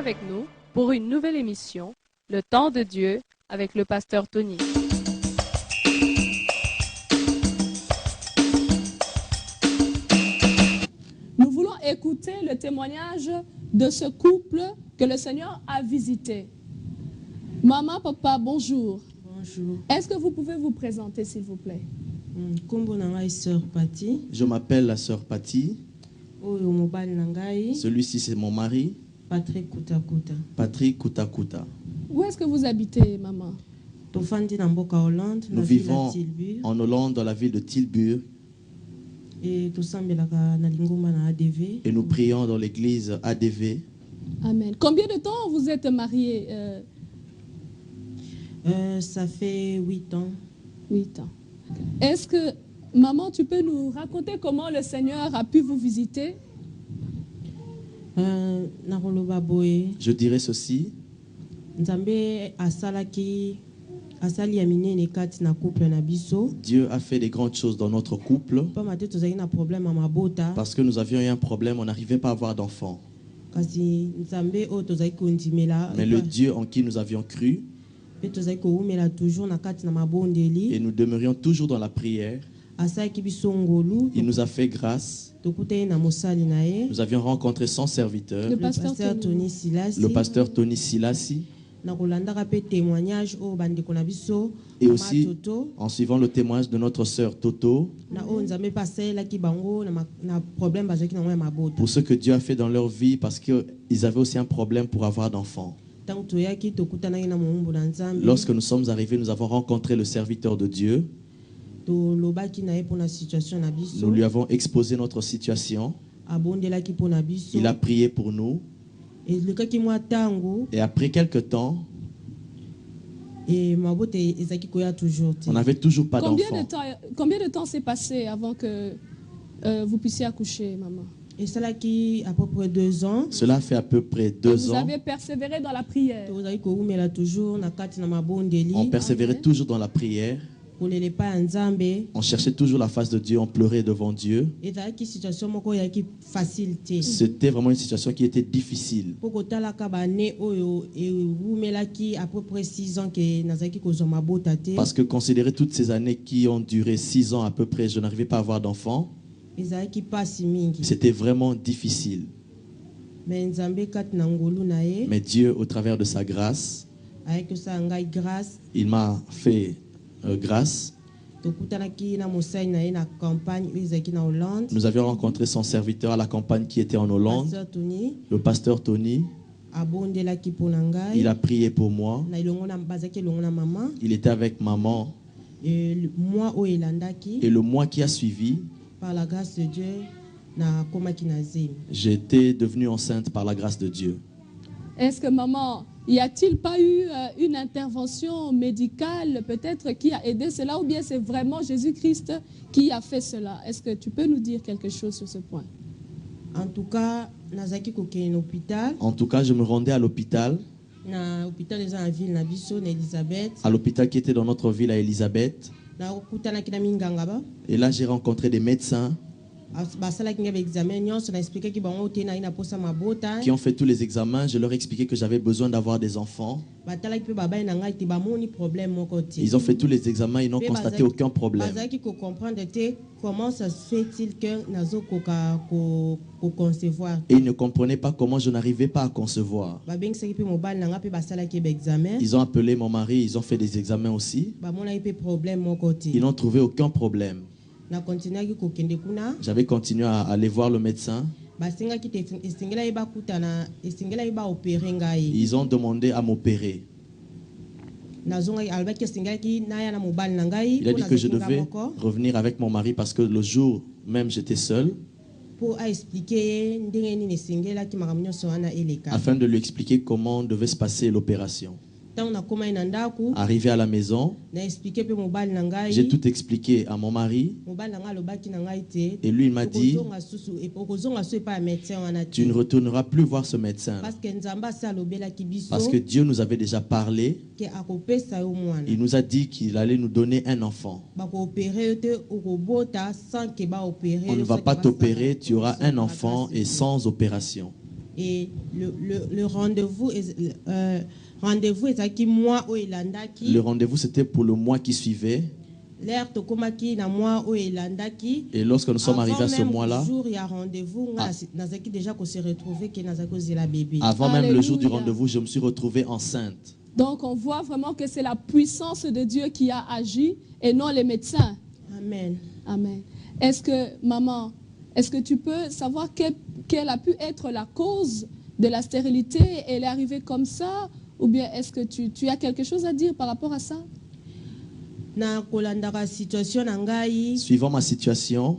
avec nous pour une nouvelle émission, Le Temps de Dieu, avec le pasteur Tony. Nous voulons écouter le témoignage de ce couple que le Seigneur a visité. Maman, papa, bonjour. Bonjour. Est-ce que vous pouvez vous présenter, s'il vous plaît? Je m'appelle la sœur Patty. Celui-ci, c'est mon mari, Patrick Kutakuta. Patrick Kutakuta. Où est-ce que vous habitez, maman? Nous vivons en Hollande, dans la ville de Tilburg. Et nous prions dans l'église ADV. Amen. Combien de temps vous êtes mariés? Ça fait 8 ans. 8 ans. Est-ce que, maman, tu peux nous raconter comment le Seigneur a pu vous visiter? Je dirais ceci. Dieu a fait des grandes choses dans notre couple. Parce que nous avions eu un problème, on n'arrivait pas à avoir d'enfants. Mais le Dieu en qui nous avions cru, et nous demeurions toujours dans la prière, il nous a fait grâce. Nous avions rencontré son serviteur, le pasteur Tony Silassi. Et aussi en suivant le témoignage de notre sœur Toto, pour ce que Dieu a fait dans leur vie, parce qu'ils avaient aussi un problème pour avoir d'enfants. Lorsque nous sommes arrivés, nous avons rencontré le serviteur de Dieu. Nous lui avons exposé notre situation. Il a prié pour nous. Et après quelques temps, on n'avait toujours pas d'enfant. Combien de temps s'est passé avant que vous puissiez accoucher, maman? Et cela qui à peu près 2 ans. Cela fait à peu près 2 ans. Vous avez persévéré dans la prière. On persévérait toujours dans la prière. On cherchait toujours la face de Dieu, on pleurait devant Dieu. C'était vraiment une situation qui était difficile. Parce que considérer toutes ces années qui ont duré 6 ans à peu près, je n'arrivais pas à avoir d'enfant. C'était vraiment difficile. Mais Dieu, au travers de sa grâce, il m'a fait grâce. Nous avions rencontré son serviteur à la campagne qui était en Hollande, le pasteur Tony. Il a prié pour moi. Il était avec maman. Et le mois qui a suivi, par la grâce de Dieu, j'étais devenue enceinte par la grâce de Dieu. Est-ce que maman, y a-t-il pas eu une intervention médicale peut-être qui a aidé cela, ou bien c'est vraiment Jésus-Christ qui a fait cela? Est-ce que tu peux nous dire quelque chose sur ce point? En tout cas, je me rendais à l'hôpital. À l'hôpital qui était dans notre ville à Elisabeth. Et là, j'ai rencontré des médecins qui ont fait tous les examens. Je leur ai expliqué que j'avais besoin d'avoir des enfants. Ils ont fait tous les examens, ils n'ont constaté aucun problème. Comment ça se fait-il que concevoir? Et ils ne comprenaient pas comment je n'arrivais pas à concevoir. Ils ont appelé mon mari, ils ont fait des examens aussi. Ils n'ont trouvé aucun problème. J'avais continué à aller voir le médecin. Ils ont demandé à m'opérer. Il a dit que je devais revenir avec mon mari parce que le jour même j'étais seul. Afin de lui expliquer comment devait se passer l'opération. Arrivé à la maison, j'ai tout expliqué à mon mari. Et lui, il m'a dit, tu ne retourneras plus voir ce médecin. Parce que Dieu nous avait déjà parlé. Il nous a dit qu'il allait nous donner un enfant. On ne va pas t'opérer, tu auras un enfant et sans opération. Et le rendez-vous le rendez-vous c'était pour le mois qui suivait. Et lorsque nous sommes arrivés à ce mois-là, avant même le jour du rendez-vous, je me suis retrouvée enceinte. Donc on voit vraiment que c'est la puissance de Dieu qui a agi et non les médecins. Amen. Amen. Est-ce que, maman, est-ce que tu peux savoir quelle a pu être la cause de la stérilité? Elle est arrivée comme ça? Ou bien est-ce que tu as quelque chose à dire par rapport à ça? Suivant ma situation,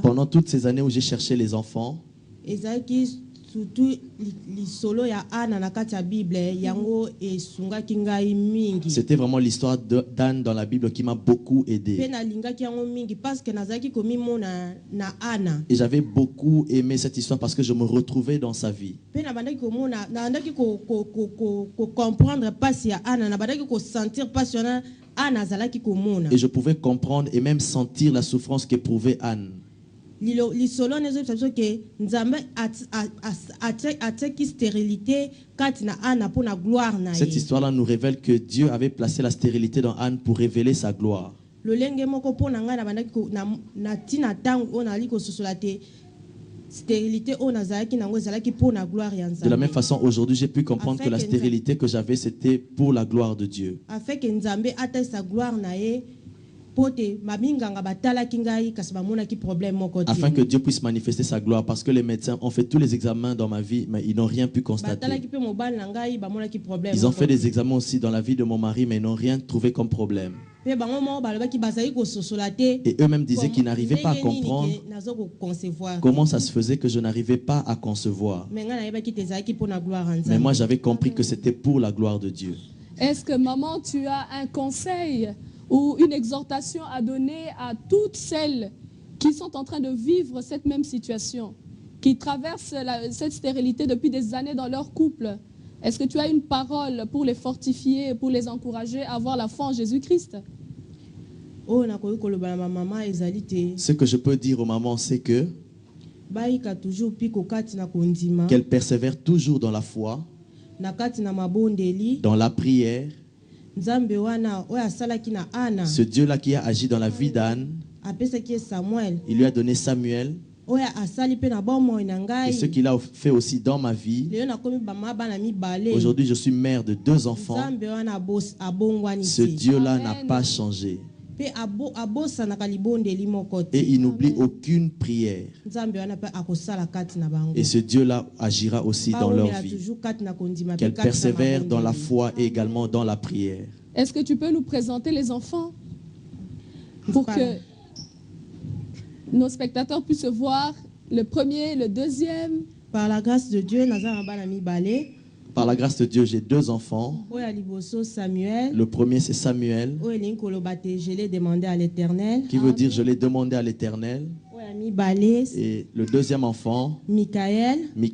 pendant toutes ces années où j'ai cherché les enfants, c'était vraiment l'histoire d'Anne dans la Bible qui m'a beaucoup aidé. Et j'avais beaucoup aimé cette histoire parce que je me retrouvais dans sa vie. Et je pouvais comprendre et même sentir la souffrance qu'éprouvait Anne. Cette histoire-là nous révèle que Dieu avait placé la stérilité dans Anne pour révéler sa gloire. De la même façon, aujourd'hui, j'ai pu comprendre que la stérilité que j'avais, c'était pour la gloire de Dieu. Afin que Dieu puisse manifester sa gloire, parce que les médecins ont fait tous les examens dans ma vie, mais ils n'ont rien pu constater. Ils ont fait des examens aussi dans la vie de mon mari, mais ils n'ont rien trouvé comme problème. Et eux-mêmes disaient qu'ils n'arrivaient pas à comprendre comment ça se faisait que je n'arrivais pas à concevoir. Mais moi, j'avais compris que c'était pour la gloire de Dieu. Est-ce que, maman, tu as un conseil ou une exhortation à donner à toutes celles qui sont en train de vivre cette même situation, qui traversent cette stérilité depuis des années dans leur couple? Est-ce que tu as une parole pour les fortifier, pour les encourager à avoir la foi en Jésus-Christ? Ce que je peux dire aux mamans, c'est que qu'elles persévèrent toujours dans la foi, dans la prière. Ce Dieu-là qui a agi dans la vie d'Anne, il lui a donné Samuel. Et ce qu'il a fait aussi dans ma vie. Aujourd'hui, je suis mère de 2 enfants. Ce Dieu-là n'a pas changé. Et il n'oublie aucune prière. Et ce Dieu-là agira aussi dans leur vie. Qu'elles persévèrent dans la foi et également dans la prière. Est-ce que tu peux nous présenter les enfants pour que nos spectateurs puissent voir le premier, le deuxième? Par la grâce de Dieu, par la grâce de Dieu, j'ai 2 enfants. Le premier, c'est Samuel. Je l'ai demandé à l'Éternel. Qui veut dire je l'ai demandé à l'Éternel. Et le deuxième enfant, Michael. Nul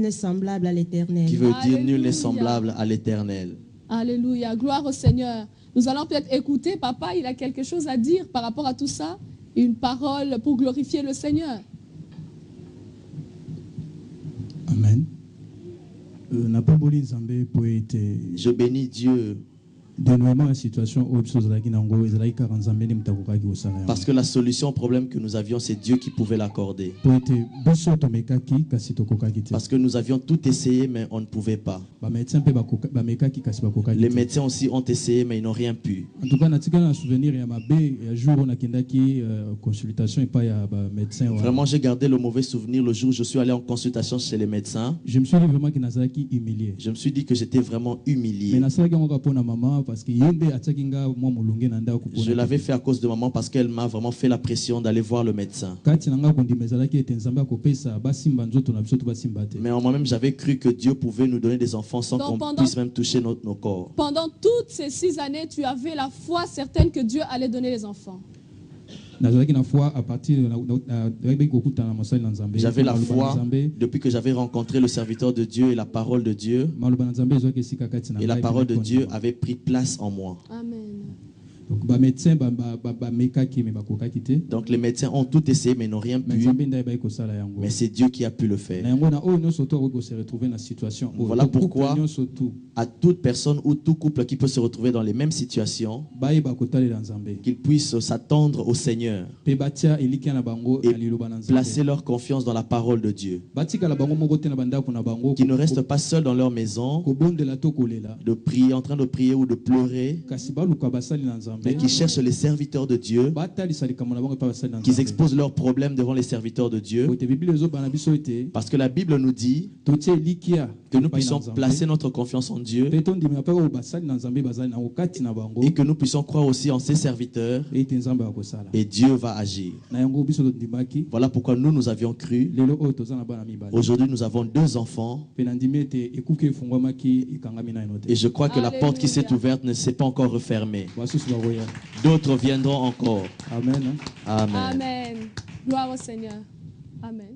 n'est semblable à l'Éternel. Qui veut dire nul n'est semblable à l'Éternel. Alléluia, gloire au Seigneur. Nous allons peut-être écouter, papa, il a quelque chose à dire par rapport à tout ça. Une parole pour glorifier le Seigneur. Amen. Je bénis Dieu. Parce que la solution au problème que nous avions, c'est Dieu qui pouvait l'accorder. Parce que nous avions tout essayé, mais on ne pouvait pas. Les médecins aussi ont essayé, mais ils n'ont rien pu. Vraiment, j'ai gardé le mauvais souvenir le jour où je suis allé en consultation chez les médecins. Je me suis dit que j'étais vraiment humilié. Je l'avais fait à cause de maman parce qu'elle m'a vraiment fait la pression d'aller voir le médecin. Mais en moi-même, j'avais cru que Dieu pouvait nous donner des enfants sans qu'on puisse même toucher nos corps. Pendant toutes ces 6 années, tu avais la foi certaine que Dieu allait donner les enfants. J'avais la foi depuis que j'avais rencontré le serviteur de Dieu et la parole de Dieu. Et la parole de Dieu avait pris place en moi. Amen. Donc les médecins ont tout essayé mais n'ont rien pu. Mais c'est Dieu qui a pu le faire. Voilà pourquoi à toute personne ou tout couple qui peut se retrouver dans les mêmes situations, qu'ils puissent s'attendre au Seigneur et placer leur confiance dans la parole de Dieu. Qu'ils ne restent pas seuls dans leur maison, de prier, en train de prier ou de pleurer, mais qui cherchent les serviteurs de Dieu, qu'ils exposent leurs problèmes devant les serviteurs de Dieu, parce que la Bible nous dit que nous puissions placer notre confiance en Dieu et que nous puissions croire aussi en ses serviteurs, et Dieu va agir. Voilà pourquoi nous avions cru. Aujourd'hui nous avons 2 enfants et je crois que la porte qui s'est ouverte ne s'est pas encore refermée. D'autres viendront encore. Amen. Amen. Gloire au Seigneur. Amen.